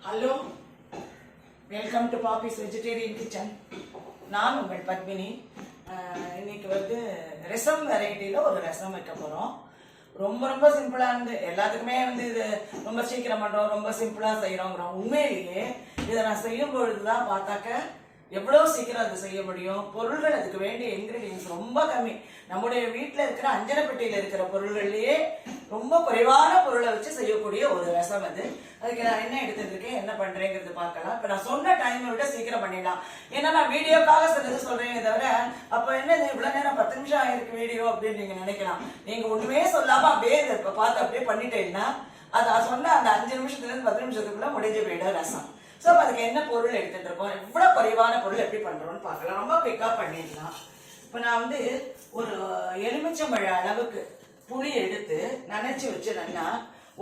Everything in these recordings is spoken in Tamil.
Hello, welcome to Poppy's vegetarian kitchen. நான் உங்கள் பத்மினி. இன்னைக்கு வந்து ரசம் வெரைட்டியில் ஒரு ரசம் வைக்க போகிறோம். ரொம்ப ரொம்ப சிம்பிளானது. எல்லாத்துக்குமே வந்து இது ரொம்ப சீக்கிரம் பண்ணுறோம், ரொம்ப சிம்பிளாக செய்கிறோங்கிறோம். உண்மையிலேயே இதை நான் செய்யும் பொழுது தான் பார்த்தாக்க எவ்வளோ சீக்கிரம் அது செய்ய முடியும். பொருள்கள் அதுக்கு வேண்டிய இன்கிரீடியன்ஸ் ரொம்ப கம்மி. நம்முடைய வீட்டில் இருக்கிற அஞ்சனப்பெட்டியில் இருக்கிற பொருள்கள்லேயே ரொம்ப குறைவான பொருளை வச்சு செய்யக்கூடிய ஒரு ரசம் அது. அதுக்கு நான் என்ன எடுத்துட்டு இருக்கேன், என்ன பண்றேங்கிறது பார்க்கலாம். இப்போ நான் சொன்ன டைமை விட சீக்கிரம் பண்ணிடலாம். ஏன்னா நான் வீடியோக்காக சிலது சொல்றேன் தவிர அப்போ என்ன இவ்வளவு நேரம் 10 நிமிஷம் ஆயிருக்கு வீடியோ அப்படின்னு நீங்க நினைக்கலாம். நீங்க ஒண்ணுமே சொல்லாம அப்படியே இதை பார்த்து அப்படியே பண்ணிட்டேன்னா அது சொன்ன அந்த 5 நிமிஷத்துலேருந்து 10 நிமிஷத்துக்குள்ள முடிஞ்சு போயிடும் ரசம். ஸோ அதுக்கு என்ன பொருள் எடுத்துட்டு இருக்கோம், எவ்வளோ குறைவான பொருள் எப்படி பண்றோம்னு பார்க்கலாம். ரொம்ப குயிக்காக பண்ணிடலாம். இப்போ நான் வந்து ஒரு எலுமிச்சம்பழ அளவுக்கு புளி எடுத்து நனைச்சி வச்சு நல்லா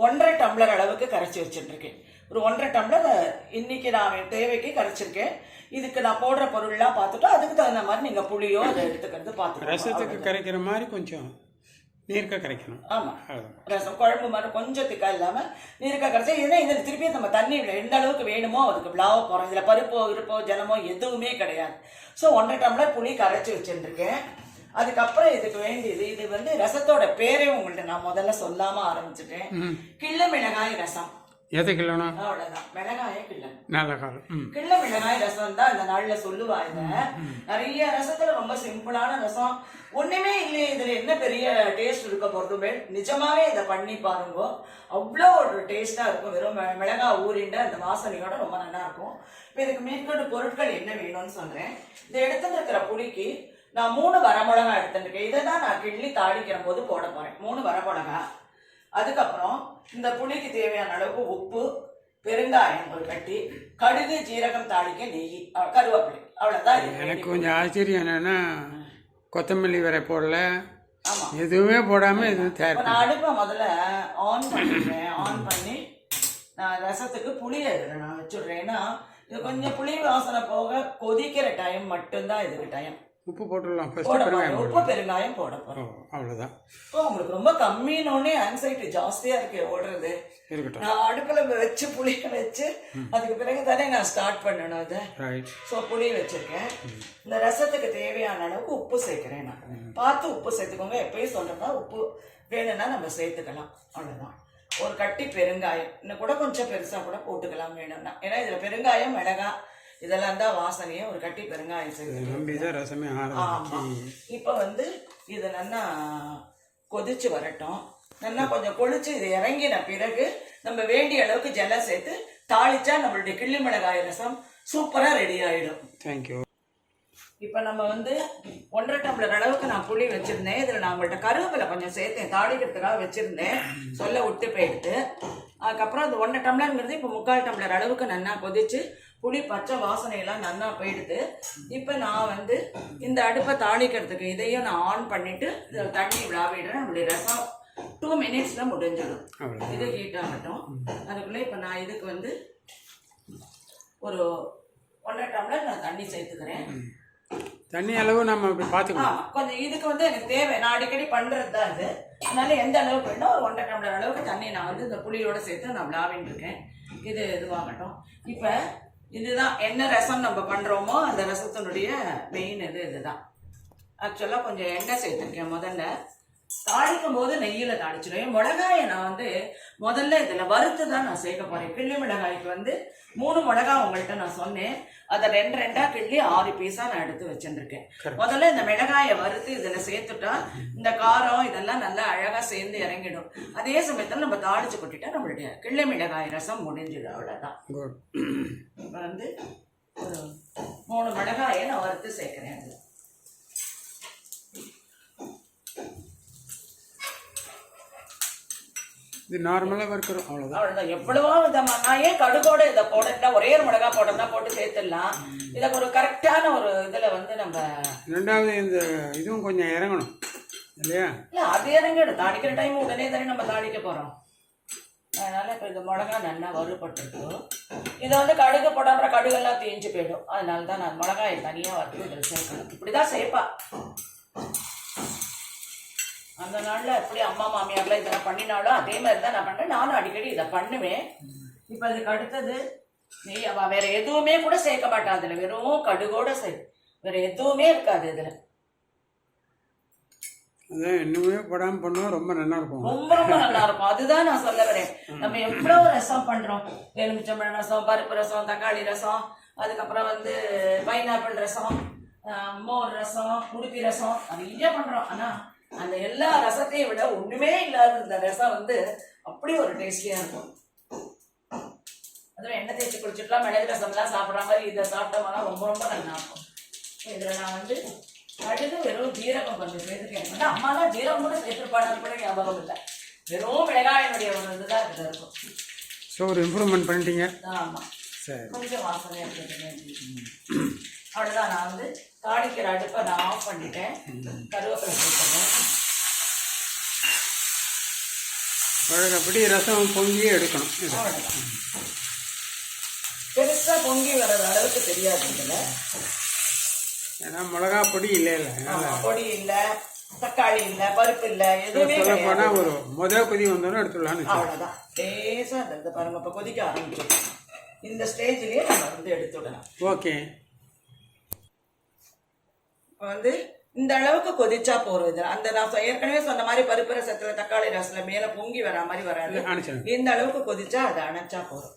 1.5 டம்ளர் அளவுக்கு கரைச்சி வச்சுட்டு இருக்கேன். ஒரு 1.5 டம்ளர் இன்னைக்கு நான் தேவைக்கு கரைச்சிருக்கேன். இதுக்கு நான் போடுற பொருள்லாம் பார்த்துட்டு அதுக்கு தகுந்த மாதிரி நீங்க புளியோ அதை எடுத்துக்கிறது பார்த்துட்டு. ரசத்துக்கு கரைக்கிற மாதிரி கொஞ்சம் நீர்க்க கரைக்கணும். ஆமா, ரசம் குழம்பு மாதிரி கொஞ்சம் திக்கா இல்லாம நீர்க்க கரைச்சா இதுனா இதில் திருப்பி நம்ம தண்ணி எந்த அளவுக்கு வேணுமோ அதுக்கு விழாவோ போறோம். இதுல பருப்போ இருப்போ ஜனமோ எதுவுமே கிடையாது. ஸோ 1.5 டம்ளர் புளி கரைச்சி வச்சுருக்கேன். அதுக்கப்புறம் இதுக்கு வேண்டியது, இது வந்து ரசத்தோட பேரே உங்கள்ட்ட நான் முதல்ல சொல்லாம ஆரம்பிச்சுட்டேன். கிள்ள மிளகாய் ரசம். எது கிள்ளணும்? அவ்வளவுதான், மிளகாய கிள்ளணும். நல்ல காலம். கிள்ள மிளகாய் ரசம் தான் இந்த நாள்ல சொல்லுவாங்க. நிறைய ரசத்துல ரொம்ப சிம்பிளான ரசம், ஒண்ணுமே இல்லையே இதுல என்ன பெரிய டேஸ்ட் இருக்க போறது. நிஜமாவே இதை பண்ணி பாருங்க, அவ்வளோ ஒரு டேஸ்டா இருக்கும். வெறும் மிளகாய் ஊறிண்ட அந்த வாசனையோட ரொம்ப நல்லா இருக்கும். இப்போ இதுக்கு மேற்கொண்டு பொருட்கள் என்ன வேணும்னு சொல்றேன். இதை எடுத்துட்டு இருக்கிற புளிக்கு நான் 3 வரமிளகா எடுத்துருக்கேன். இதை தான் நான் கிள்ளி தாளிக்கிற போது போட போறேன். 3 வரமிளகா. அதுக்கப்புறம் இந்த புளிக்கு தேவையான அளவுக்கு உப்பு, பெருங்காயம் ஒரு கட்டி, கடுகு, ஜீரகம் தாளிக்க நெய், கருவேப்பிலை, அவ்வளவுதான். எனக்கு கொஞ்சம் ஆச்சரியம் என்னன்னா கொத்தமல்லி வரை போடல, எதுவுமே போடாம எதுவும் தேவை. நான் அடுப்பை முதல்ல ஆன் பண்ணிடுறேன். ஆன் பண்ணி நான் ரசத்துக்கு புளியை நான் வச்சுடுறேன். ஏன்னா இது கொஞ்சம் புளி வாசனை போக கொதிக்கிற டைம் மட்டும்தான் இதுக்கு டைம். உப்பு போட்டுடலாம், உப்பு பெருங்காயம் போட போறோம், அவ்வளவுதான். உங்களுக்கு ரொம்ப கம்மின்னு ஆன்சைட்டி ஜாஸ்தியா இருக்கு ஓடுறது. நான் அடுப்புல வச்சு புளிய வச்சு அதுக்கு பிறகு தானே நான் ஸ்டார்ட் பண்ணணும் அதை. ஸோ புளி வச்சிருக்கேன். இந்த ரசத்துக்கு தேவையான அளவுக்கு உப்பு சேர்க்கிறேன். நான் பார்த்து உப்பு சேர்த்துக்கோங்க. எப்பயும் சொல்றப்ப உப்பு வேணும்னா நம்ம சேர்த்துக்கலாம், அவ்வளவுதான். ஒரு கட்டி பெருங்காயம், இன்னும் கூட கொஞ்சம் பெருசா கூட போட்டுக்கலாம் வேணும்னா. ஏன்னா இதுல பெருங்காயம், மிளகாய் இதெல்லாம் தான் வாசனையே. ஒரு கட்டி பெருங்காயம் சேர்த்து. இப்போ வந்து இது நல்லா கொதிச்சு வரட்டும். நல்லா கொஞ்சம் கொதிச்சு இது இறங்கின பிறகு நம்ம வேண்டிய அளவுக்கு ஜலம் சேர்த்து தாளிச்சா நம்மளுடைய கிள்ளி மிளகாய் ரசம் சூப்பரா ரெடி ஆயிடும். தேங்க்யூ. இப்போ நம்ம வந்து 1.5 டம்ளர் அளவுக்கு நான் புளி வச்சிருந்தேன். இதில் நான் உங்கள்கிட்ட கருவேப்பிலை கொஞ்சம் சேர்த்தேன், தாளிக்கிறதுக்காக வச்சிருந்தேன், சொல்ல விட்டு போயிடுத்து. அதுக்கப்புறம் அந்த 1.5 டம்ளருங்கிறது இப்போ 3/4 டம்ளர் அளவுக்கு நல்லா கொதிச்சு புளி பச்சை வாசனையெல்லாம் நல்லா போயிடுது. இப்போ நான் வந்து இந்த அடுப்பை தாளிக்கிறதுக்கு இதையும் நான் ஆன் பண்ணிட்டு தண்ணி விடாவிடுறேன். நம்மளுடைய ரசம் 2 மினிட்ஸ்ல முடிஞ்சிடும். இது ஹீட் ஆகட்டும். அதுக்குள்ளே இப்போ நான் இதுக்கு வந்து ஒரு 1.5 டம்ளர் நான் தண்ணி சேர்த்துக்கிறேன். தண்ணி அளவு நம்ம பார்த்துக்கலாம். கொஞ்சம் இதுக்கு வந்து எனக்கு தேவை, நான் அடிக்கடி பண்றது தான் இது. அதனால எந்த அளவுக்கு வேணும் ஒரு 1.5 டம்ளர் அளவுக்கு தண்ணி நான் வந்து இந்த புளியோட சேர்த்து நான் விளாவின்னு இருக்கேன். இது இதுவாகட்டும். இப்போ இதுதான் என்ன ரசம் நம்ம பண்றோமோ அந்த ரசத்தினுடைய மெயின் இதுதான். ஆக்சுவலாக கொஞ்சம் எண்ணெய் சேர்த்துருக்கேன். முதல்ல தாளிக்கும் போது நெய்யில் தாளிச்சிடுவேன். மிளகாயை நான் வந்து முதல்ல இதில் வறுத்து தான் நான் சேர்க்க போறேன். கிள்ளி மிளகாய்க்கு வந்து 3 மிளகாய் உங்கள்கிட்ட நான் சொன்னேன். அதை 2 கிள்ளி 6 பீஸா நான் எடுத்து வச்சுருக்கேன். முதல்ல இந்த மிளகாயை வறுத்து இதில் சேர்த்துட்டா இந்த காரம் இதெல்லாம் நல்லா அழகாக சேர்ந்து இறங்கிடும். அதே சமயத்தில் நம்ம தாளிச்சு கொட்டிட்டா நம்மளுடைய கிள்ளி மிளகாய் ரசம் முடிஞ்சிடும், அவ்வளோதான். இப்போ வந்து ஒரு 3 மிளகாயை நான் வறுத்து சேர்க்குறேன். அது இது நார்மலாக வறுக்கிறோம் அவ்வளோதான். அவ்வளோதான். எவ்வளவோ விதமா நான் ஏன் கடுகோட இதை போடணும்னா ஒரே ஒரு மிளகா போட்டோம்னா போட்டு சேர்த்துடலாம். இதை ஒரு கரெக்டான ஒரு இதில் வந்து நம்ம ரெண்டாவது இந்த இதுவும் கொஞ்சம் இறங்கணும் இல்லையா? இல்லை அது இறங்கிடும். தாளிக்கிற டைம் உடனே தானே நம்ம தாளிக்க போகிறோம். அதனால இப்போ இந்த மிளகா நல்லா வறுபட்டுருக்கு. இதை வந்து கடுகு போடாம கடுகெல்லாம் தேஞ்சு போயிடும். அதனால தான் நான் மிளகாயை தனியாக வறுத்து இதில் சேர்க்கணும். இப்படி தான் சேர்ப்பா. அந்த நாளில் எப்படி அம்மா மாமியார்லாம் இதெல்லாம் பண்ணினாலும் அதே மாதிரி தான் நான் பண்ணுறேன். நானும் அடிக்கடி இதை பண்ணுவேன். இப்போ இதுக்கு அடுத்தது நெய். அவள் வேற எதுவுமே கூட சேர்க்க மாட்டான் அதில். வெறும் கடுகோட வேற எதுவுமே இருக்காது இதில். அதான் இன்னுமே போடாமல் பண்ணோம் ரொம்ப நல்லா இருக்கும். ரொம்ப ரொம்ப நல்லா இருக்கும். அதுதான் நான் சொல்ல வரேன். நம்ம எவ்வளவு ரசம் பண்றோம். எலுமிச்சம்பழம் ரசம், பருப்பு ரசம், தக்காளி ரசம், அதுக்கப்புறம் வந்து பைனாப்பிள் ரசம், மோர் ரசம், உடுப்பி ரசம், நிறைய பண்றோம். ஆனா அந்த எல்லா ரசத்தையும் விட ஒண்ணுமே இல்லாத இந்த ரசம் வந்து அப்படி ஒரு டேஸ்டியா இருக்கும். அதுவும் எண்ணெய் தேய்ச்சி குளிச்சுட்டுலாம் மிளகு ரசம்லாம் சாப்பிட்ற மாதிரி இதை சாப்பிட்டோம்னா ரொம்ப ரொம்ப நல்லா இருக்கும். இதுல நான் வந்து கடுகு வெறும் ஜீரகம் கொஞ்சம் சேர்த்துக்கேன். அம்மாலாம் ஜீரகம் கூட சேர்த்துருப்பாங்க கூட ஞாபகம் இல்லை. வெறும் மிளகாயினுடைய ஒரு இதுதான் இதில் இருக்கும். ஸோ ஒரு இம்ப்ரூவ்மெண்ட் பண்ணிட்டீங்க. ஆமாம், சரி, கொஞ்சம் வாசனையாக இருக்குது. அவ்வளோதான். நான் வந்து தாளிக்கிற அடுப்பை நான் ஆஃப் பண்ணிட்டேன். கருவேப்பிலை சேர்த்துறேன். அப்படி ரசம் பொங்கி எடுக்கணும். அவ்வளோதான். பெருசாக பொங்கி வர்றது அளவுக்கு தெரியாது இதில். ஏன்னா மிளகா பொடி இல்லை இல்லை பொடி இல்லை, தக்காளி இல்லை, பருப்பு இல்லை, எதுவுமே சொல்ல போனால் ஒரு முதல் கொதி வந்தோன்னு எடுத்துடலான்னு. அவ்வளோதான். லேசாக இருந்தது பாருங்க. இப்போ கொதிக்க ஆரம்பிச்சிடும். இந்த ஸ்டேஜ்லேயே நம்ம வந்து எடுத்துடலாம். ஓகே. இப்போ வந்து இந்த அளவுக்கு கொதிச்சா போறோம். இது அந்த நான் ஏற்கனவே சொன்ன மாதிரி பருப்பு ரசத்துல தக்காளி ரசத்துல மேல பொங்கி வரா மாதிரி வராது. இந்த அளவுக்கு கொதிச்சா அதை அணைச்சா போறோம்.